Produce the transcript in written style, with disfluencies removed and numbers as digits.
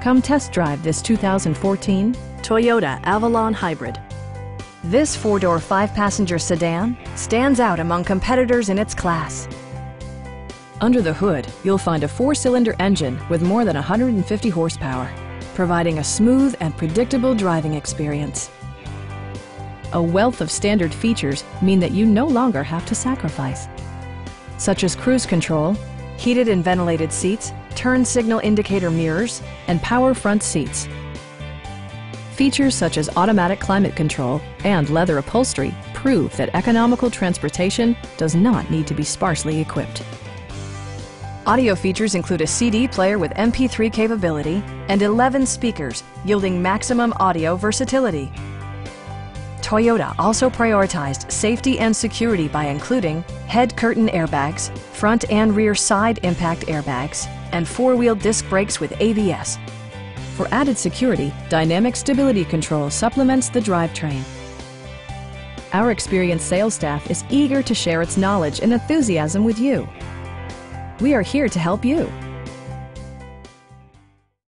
Come test drive this 2014 Toyota Avalon Hybrid. This four-door, five-passenger sedan stands out among competitors in its class. Under the hood, you'll find a four-cylinder engine with more than 150 horsepower, providing a smooth and predictable driving experience. A wealth of standard features mean that you no longer have to sacrifice, such as cruise control, heated and ventilated seats, turn signal indicator mirrors, and power front seats. Features such as automatic climate control and leather upholstery prove that economical transportation does not need to be sparsely equipped. Audio features include a CD player with MP3 capability and 11 speakers, yielding maximum audio versatility. Toyota also prioritized safety and security by including head curtain airbags, front and rear side impact airbags, and four-wheel disc brakes with ABS. For added security, Dynamic Stability Control supplements the drivetrain. Our experienced sales staff is eager to share its knowledge and enthusiasm with you. We are here to help you.